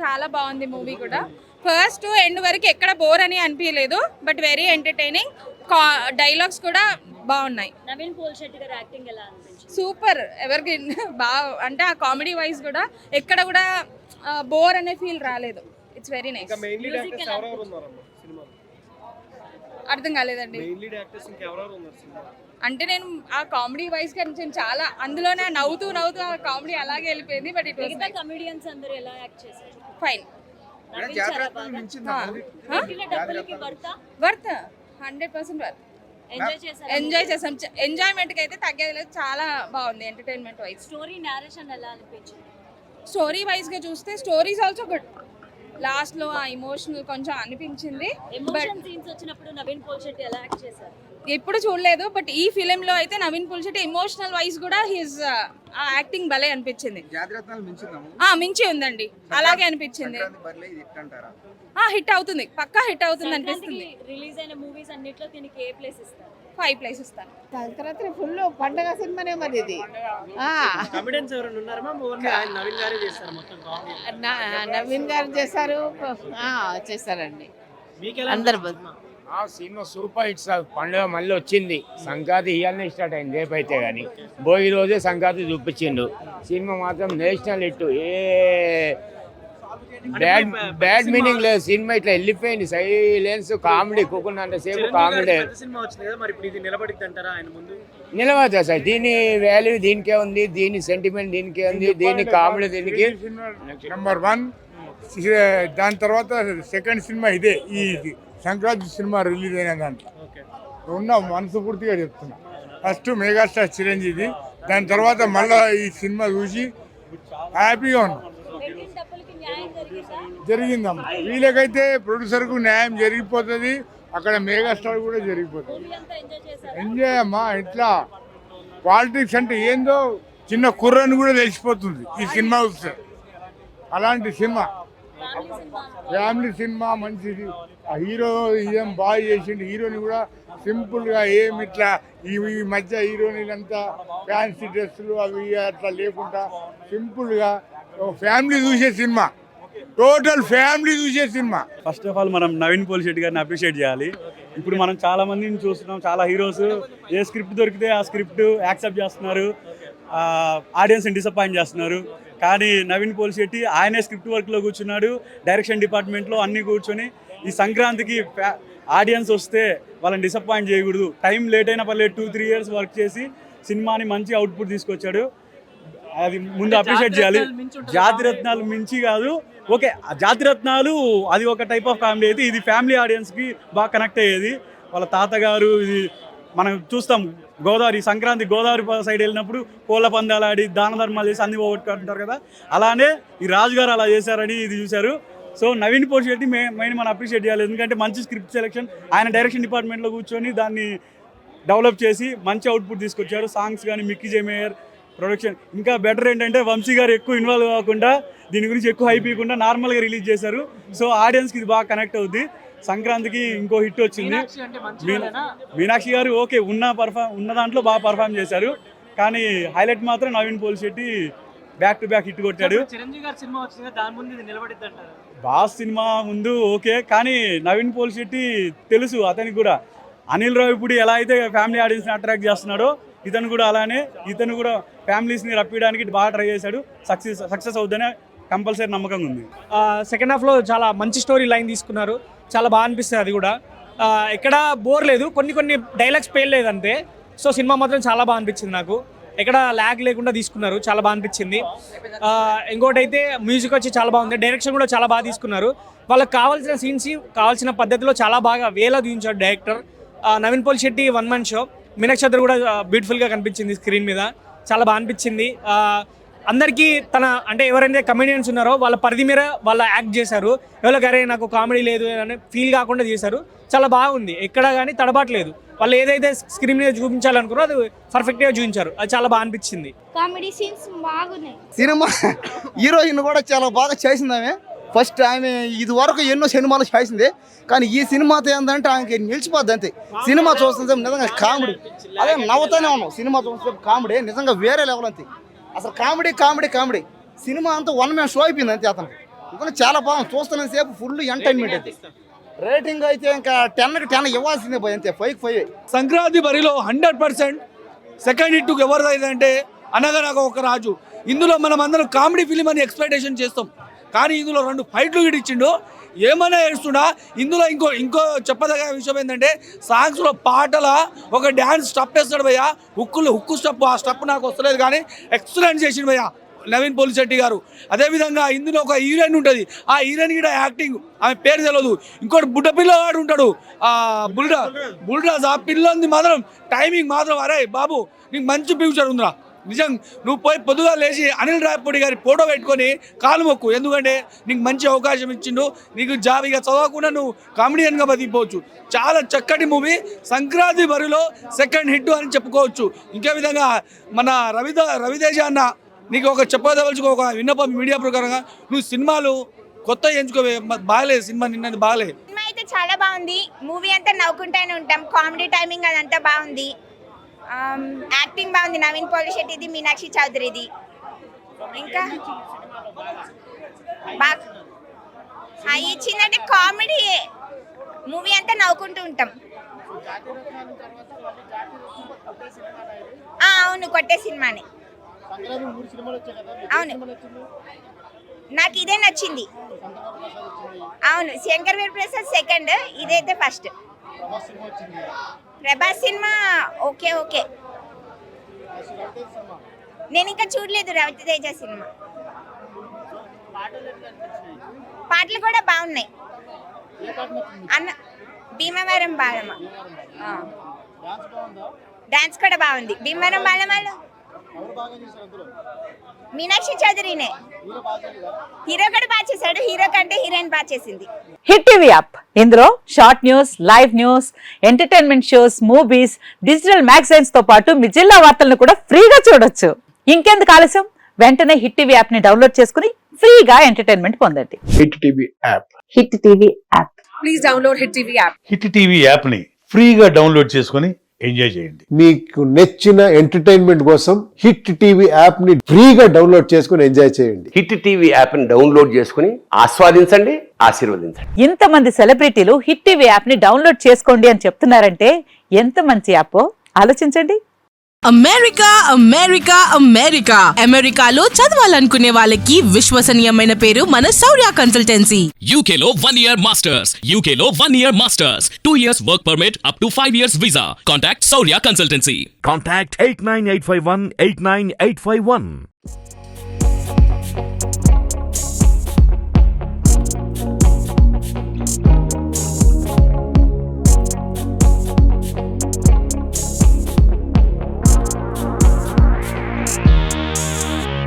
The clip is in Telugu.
చాలా బాగుంది మూవీ కూడా. ఫస్ట్ ఎండ్ వరకు ఎక్కడ బోర్ అని అనిపించలేదు, బట్ వెరీ ఎంటర్టైనింగ్. డైలాగ్స్ కూడా బాగున్నాయి. నవీన్ పోల్శెట్టి గారి యాక్టింగ్ ఎలా అనిపించింది? సూపర్, ఎవరికి బాగా అంటే ఆ కామెడీ వైజ్ కూడా ఎక్కడ కూడా బోర్ అనే ఫీల్ రాలేదు. It's very nice. అర్థం కాలేదండి. అంటే నేను ఆ కామెడీ వైజ్ గా నేను చాలా అందులోనే నవ్వుతూ ఆ కామెడీ అలాగే వెళ్ళిపోయింది. బట్ ఇట్ వాస్ కమెడియన్స్ అందరూ ఎలా యాక్ట్ చేశారు? ఫైన్. Worth 100% worth. ఎంజాయ్ చేసాం. ఎంజాయ్మెంట్ కి అయితే తగ్గేది లేదు. చాలా బాగుంది ఎంటర్టైన్మెంట్ వైజ్. స్టోరీ నేరేషన్ ఎలా అనిపించింది? స్టోరీ వైజ్ గా చూస్తే స్టోరీస్ ఆల్సో గుడ్. లాస్ట్ లో ఆ ఎమోషనల్ కొంచెం అనిపించింది. ఎమోషన్ సీన్స్ వచ్చినప్పుడు నవీన్ పోల్శెట్టి ఎలా యాక్ట్ చేశారు? ఎప్పుడు చూడలేదు, బట్ ఈ ఫిలిం లో అయితే నవీన్ పోల్శెట్టి ఎమోషనల్ వైజ్ కూడా హిస్ ఆ యాక్టింగ్ భలే అనిపించింది. మించి ఉందండి, అలాగే అనిపించింది. హిట్ అవుతుంది, పక్కా హిట్ అవుతుంది అనిపిస్తుంది. రిలీజ్ అయిన మూవీస్ అన్నిట్లో దీనికి ఏ ప్లేస్ ఇస్తారు? 5 ప్లేస్ ఇస్తాను. సంక్రాంతి ఫుల్ పండగ సినిమానే మరి ఇది. నవీన్ గారు చేశారు, చేశారండి అందరు. ఆ సినిమా సూపర్ హిట్స్. పండుగ మళ్ళీ వచ్చింది. సంక్రాంతి ఇవాళనే స్టార్ట్ అయింది, రేపు అయితే కానీ భోగి రోజే సంక్రాంతి చూపించిండు. సినిమా మాత్రం నేషనల్ హిట్. ఏ బ్యాడ్ మీనింగ్ లేదు. సినిమా ఇట్లా వెళ్ళిపోయింది. సైలెన్స్, కామెడీ, కుక్కున్నంత సేపు కామెడీ. నిలబడతా సార్. దీని వాల్యూ దీనికే ఉంది, దీని సెంటిమెంట్ దీనికే ఉంది, దీని కామెడీ దీనికి నెంబర్ 1. దాని తర్వాత సెకండ్ సినిమా ఇదే. ఈ సంక్రాంతి సినిమా రిలీజ్ అయిన దాంట్లో ఉన్న మనస్ఫూర్తిగా చెప్తున్నా. ఫస్ట్ మెగాస్టార్ చిరంజీవి, దాని తర్వాత మళ్ళీ ఈ సినిమా చూసి హ్యాపీగా ఉన్నాం. జరిగిందమ్మా. వీళ్ళకైతే ప్రొడ్యూసర్కు న్యాయం జరిగిపోతుంది, అక్కడ మెగాస్టార్ కూడా జరిగిపోతుంది. ఎంజాయ్ అమ్మా. ఇట్లా పాలిటిక్స్ అంటే ఏందో చిన్న కుర్రని కూడా తెలిసిపోతుంది ఈ సినిమా చూస్తే. అలాంటి సినిమా, ఫ్యామిలీ సినిమా, మంచిది. ఆ హీరో ఏం బాగా చేసిండు. హీరోని కూడా సింపుల్గా ఏమి ఇట్లా ఈ మధ్య హీరోయిన్లంతా ఫ్యాన్సీ డ్రెస్సులు అవి అట్లా లేకుండా సింపుల్గా ఫ్యామిలీ చూసే సినిమా, టోటల్ ఫ్యామిలీ చూసే సినిమా. ఫస్ట్ ఆఫ్ ఆల్ మనం నవీన్ పోల్శెట్టి గారిని అప్రిషియేట్ చేయాలి. ఇప్పుడు మనం చాలా మందిని చూస్తున్నాం, చాలా హీరోస్ ఏ స్క్రిప్ట్ దొరికితే ఆ స్క్రిప్ట్ యాక్సెప్ట్ చేస్తున్నారు, ఆడియన్స్ని డిసప్పాయింట్ చేస్తున్నారు. కానీ నవీన్ పోల్శెట్టి ఆయనే స్క్రిప్ట్ వర్క్లో కూర్చున్నాడు, డైరెక్షన్ డిపార్ట్మెంట్లో అన్నీ కూర్చొని ఈ సంక్రాంతికి ఆడియన్స్ వస్తే వాళ్ళని డిసప్పాయింట్ చేయకూడదు. టైం లేట్ అయినా పర్లేదు 2-3 ఇయర్స్ వర్క్ చేసి సినిమాని మంచి అవుట్పుట్ తీసుకొచ్చాడు. అది ముందు అప్రిషియేట్ చేయాలి. జాతిరత్నాలు మించి కాదు, ఓకే జాతిరత్నాలు అది ఒక టైప్ ఆఫ్ కామెడీ అయితే ఇది ఫ్యామిలీ ఆడియన్స్కి బాగా కనెక్ట్ అయ్యేది. వాళ్ళ తాతగారు ఇది మనం చూస్తాం. గోదావరి సంక్రాంతి గోదావరి సైడ్ వెళ్ళినప్పుడు కోళ్ళ పందాలు ఆడి దాన ధర్మాలు చేసి అన్ని పోగొట్టుకుంటారు కదా, అలానే ఈ రాజుగారు అలా చేశారని ఇది చూశారు. సో నవీన్ పోల్శెట్టి మెయిన్ మనం అప్రిషియేట్ చేయాలి. ఎందుకంటే మంచి స్క్రిప్ట్ సెలెక్షన్, ఆయన డైరెక్షన్ డిపార్ట్మెంట్లో కూర్చొని దాన్ని డెవలప్ చేసి మంచి అవుట్పుట్ తీసుకొచ్చారు. సాంగ్స్ కానీ మిక్కీ జే మేయర్ ప్రొడక్షన్. ఇంకా బెటర్ ఏంటంటే వంశీ గారు ఎక్కువ ఇన్వాల్వ్ కాకుండా దీని గురించి ఎక్కువ హైప్ ఇవ్వకుండా నార్మల్గా రిలీజ్ చేశారు. సో ఆడియన్స్కి ఇది బాగా కనెక్ట్ అవుద్ది. సంక్రాంతికి ఇంకో హిట్ వచ్చింది. మీనాక్షి గారు ఓకే ఉన్న దాంట్లో బాగా పర్ఫామ్ చేశారు. కానీ హైలైట్ మాత్రం Naveen Polishetty back to back hit కొట్టాడు. బాస్ సినిమా ముందు ఓకే, కానీ నవీన్ పోల్శెట్టి తెలుసు అతనికి కూడా అనిల్ రావిపూడి ఎలా అయితే ఫ్యామిలీ ఆడియన్స్ని అట్రాక్ట్ చేస్తున్నాడో ఇతను కూడా అలానే, ఇతను కూడా ఫ్యామిలీస్ని రప్పించడానికి బాగా ట్రై చేశాడు. సక్సెస్ అవుద్దనే కంపల్సరీ నమ్మకం ఉంది. సెకండ్ హాఫ్లో చాలా మంచి స్టోరీ లైన్ తీసుకున్నారు, చాలా బాగా అనిపిస్తుంది. అది కూడా ఎక్కడ బోర్ లేదు, కొన్ని డైలాగ్స్ పేర్లేదు అంతే. సో సినిమా మాత్రం చాలా బాగా అనిపించింది నాకు. ఎక్కడ ల్యాగ్ లేకుండా తీసుకున్నారు, చాలా బాగా అనిపించింది. ఇంకోటి అయితే మ్యూజిక్ వచ్చి చాలా బాగుంది, డైరెక్షన్ కూడా చాలా బాగా తీసుకున్నారు. వాళ్ళకి కావాల్సిన సీన్స్ కావాల్సిన పద్ధతిలో చాలా బాగా వేలా తీయించాడు director. Naveen Polishetty 1 man show. Meenakshi కూడా బ్యూటిఫుల్గా కనిపించింది స్క్రీన్ మీద, చాలా బాగా అనిపించింది. అందరికీ తన అంటే ఎవరైతే కమెడియన్స్ ఉన్నారో వాళ్ళ పరిధి మీద వాళ్ళు యాక్ట్ చేశారు. ఎవరికరే నాకు కామెడీ లేదు అని ఫీల్ కాకుండా చేశారు. చాలా బాగుంది, ఎక్కడ కానీ తడబాట్లేదు. వాళ్ళు ఏదైతే స్క్రీన్ మీద చూపించాలనుకున్నారో అది పర్ఫెక్ట్గా చూపించారు. అది చాలా బాగా అనిపించింది. కామెడీ సీన్స్ బాగున్నాయి. సినిమా హీరోయిన్ కూడా చాలా బాగా చేసింది. ఆమె ఫస్ట్ ఆమె ఇది వరకు ఎన్నో సినిమాలు చేసింది, కానీ ఈ సినిమాతో ఏంటంటే ఆమెకి నిలిచిపోద్ది అంతే. సినిమా చూస్తుంటే నిజంగా కామెడీ, అదే నవ్వుతూనే ఉన్నాం. సినిమా చూస్తే కామెడీ నిజంగా వేరే లెవెల్ అంతే. అసలు కామెడీ సినిమా అంతా 1 man షో అయిపోయింది అంతే. అతను ఇంకా చాలా బాగుంది, చూస్తున్న సేపు ఫుల్ ఎంటర్టైన్మెంట్ అయితే. రేటింగ్ అయితే ఇంకా 10కి 10 ఇవ్వాల్సిందే పోయి, అంతే 5కి 5. సంక్రాంతి బరిలో 100% సెకండ్ హిట్ ఎవరిదైందంటే అనగనగా ఒక రాజు. ఇందులో మనం అందరం కామెడీ ఫిలిం అని ఎక్స్పెక్టేషన్ చేస్తాం, కానీ ఇందులో 2 ఫైట్లు ఇచ్చిండు, ఏమైనా ఏడుస్తున్నా. ఇందులో ఇంకో చెప్పదగ్గ విషయం ఏంటంటే సాంగ్స్లో పాటల ఒక డ్యాన్స్ స్టెప్ వేస్తాడు భయ్య, హుక్కు స్టెప్. ఆ స్టెప్ నాకు వస్తలేదు కానీ ఎక్సలెంట్ చేసిండు భయ్య నవీన్ పోలిశెట్టి గారు. అదేవిధంగా ఇందులో ఒక హీరోయిన్ ఉంటుంది, ఆ హీరోయిన్ కూడా యాక్టింగ్, ఆమె పేరు తెలియదు. ఇంకోటి బుడ్డ పిల్లవాడు ఉంటాడు, బుల్రాజ్. ఆ పిల్లంది మాత్రం టైమింగ్ మాత్రం, అరే బాబు నీకు మంచి ఫ్యూచర్ ఉందిరా నిజం. నువ్వు పోయి పొద్దుగా లేచి అనిల్ రాయపూడి గారి ఫోటో పెట్టుకొని కాలు మొక్కు, ఎందుకంటే నీకు మంచి అవకాశం ఇచ్చిండు. నీకు జాబ్ ఇక చదవకుండా నువ్వు కామెడియన్గా బతికిపోవచ్చు. చాలా చక్కటి మూవీ, సంక్రాంతి బరిలో సెకండ్ హిట్ అని చెప్పుకోవచ్చు. ఇంకే విధంగా మన రవితేజ అన్న నీకు ఒక చెప్పదలుచుకో, ఒక విన్నపం మీడియా ప్రకారంగా, నువ్వు సినిమాలు కొత్త ఎంచుకోవే, బాగలేదు సినిమా నిన్నది బాగలేదు. సినిమా అయితే చాలా బాగుంది, మూవీ అంతా నవ్వుకుంటూనే ఉంటాం, కామెడీ టైమింగ్ అదంతా బాగుంది, యాక్టింగ్ బాగుంది నవీన్ పోలిశెట్టిది, మీనాక్షి చౌదరిది. ఇంకా బాగా ఇచ్చిందంటే కామెడీ, మూవీ అంతా నవ్వుకుంటూ ఉంటాం. అవును, కొట్టే సినిమానే. అవును, నాకు ఇదే నచ్చింది. అవును, శంకర్ వీరప్రసాద్ సెకండ్, ఇదైతే ఫస్ట్. Prabhas cinema okay. నేను ఇంకా చూడలేదు రవితేజ సినిమా. పాటలు కూడా బాగున్నాయి. అన్న భీమవరం బాలమ్మ డాన్స్ కూడా బాగుంది. భీమవరం బాలమ్మలో మీనాక్షి చౌదరినే హీరో కూడా బాగా చేశాడు, హీరో కంటే హీరోయిన్ బాగా చేసింది. హిట్ టీవీ యాప్, ఇందులో short news, live news, entertainment shows, movies, digital magazines తో పాటు మీ జిల్లా వార్తలను కూడా ఫ్రీగా చూడొచ్చు. ఇంకెందుకు ఆలస్యం, వెంటనే హిట్ టీవీ యాప్ ని డౌన్లోడ్ చేసుకుని ఫ్రీగా ఎంటర్టైన్మెంట్ పొందండి. Hit TV app, hit TV app, please download hit TV app. Hit TV app ని ఫ్రీగా డౌన్లోడ్ చేసుకుని ఎంజాయ్ చేయండి. మీకు నచ్చిన ఎంటర్టైన్మెంట్ కోసం హిట్ టీవీ యాప్ ని ఫ్రీగా డౌన్లోడ్ చేసుకుని ఎంజాయ్ చేయండి. హిట్ టీవీ యాప్ ని డౌన్లోడ్ చేసుకుని ఆస్వాదించండి, ఆశీర్వదించండి. ఇంతమంది సెలబ్రిటీలు హిట్ టీవీ యాప్ ని డౌన్లోడ్ చేసుకోండి అని చెప్తున్నారంటే ఎంత మంచి యాప్ ఆలోచించండి. అమెరికాలో చదవాలనుకునే వాళ్ళకి విశ్వసనీయమైన పేరు మన శౌర్య consultancy. UKలో 1 year masters, 2 years work permit up to 5 years visa. Contact Saurya Consultancy. Contact 89851 89851.